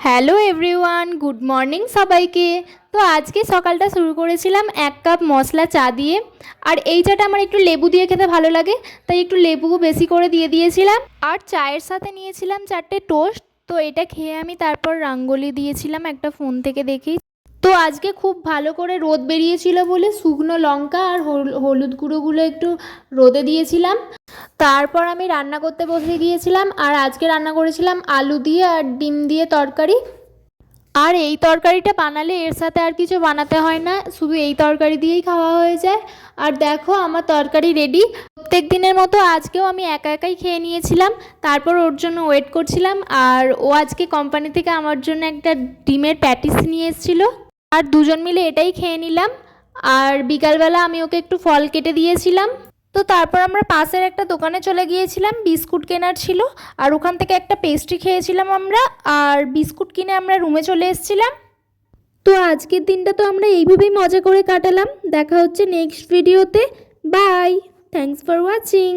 Hello everyone, good morning সবাইকে। তো আজকে সকালটা শুরু করেছিলাম 1 কাপ মশলা চা দিয়ে। আর এই চাটা আমার একটু লেবু দিয়ে খেতে ভালো লাগে, তাই একটু লেবু বেশি করে দিয়ে দিয়েছিলাম। আর চায়ের সাথে নিয়েছিলাম 4টে টোস্ট। তো এটা খেয়ে আমি তারপর রঙ্গোলি দিয়েছিলাম একটা ফোন থেকে দেখেই। তো আজকে খুব ভালো করে রোদ বেরিয়েছিল বলে শুকনো লঙ্কা আর হলুদ গুঁড়োগুলো একটু রোদে দিয়েছিলাম। তারপর আমি রান্না করতে বসে গিয়েছিলাম। আর আজকে রান্না করেছিলাম আলু দিয়ে আর ডিম দিয়ে তরকারি। আর এই তরকারিটা বানালে এর সাথে আর কিছু বানাতে হয় না, শুধু এই তরকারি দিয়েই খাওয়া হয়ে যায়। আর দেখো আমার তরকারি রেডি। প্রত্যেক দিনের মতো আজকেও আমি একা একাই খেয়ে নিয়েছিলাম। তারপর ওর জন্য ওয়েট করছিলাম। আর ও আজকে কোম্পানি থেকে আমার জন্য একটা ডিমের প্যাটিস নিয়ে এসেছিলো। আর দুজন মিলে এটাই খেয়ে নিলাম। আর বিকালবেলা আমি ওকে একটু ফল কেটে দিয়েছিলাম। তো তারপর আমরা পাশের একটা দোকানে চলে গিয়েছিলাম, বিস্কুট কেনার ছিল। আর ওখান থেকে একটা পেস্ট্রি খেয়েছিলাম আমরা। আর বিস্কুট কিনে আমরা রুমে চলে এসেছিলাম। তো আজকের দিনটা তো আমরা এইভাবেই মজা করে কাটালাম। দেখা হচ্ছে নেক্সট ভিডিওতে। Bye, thanks for watching.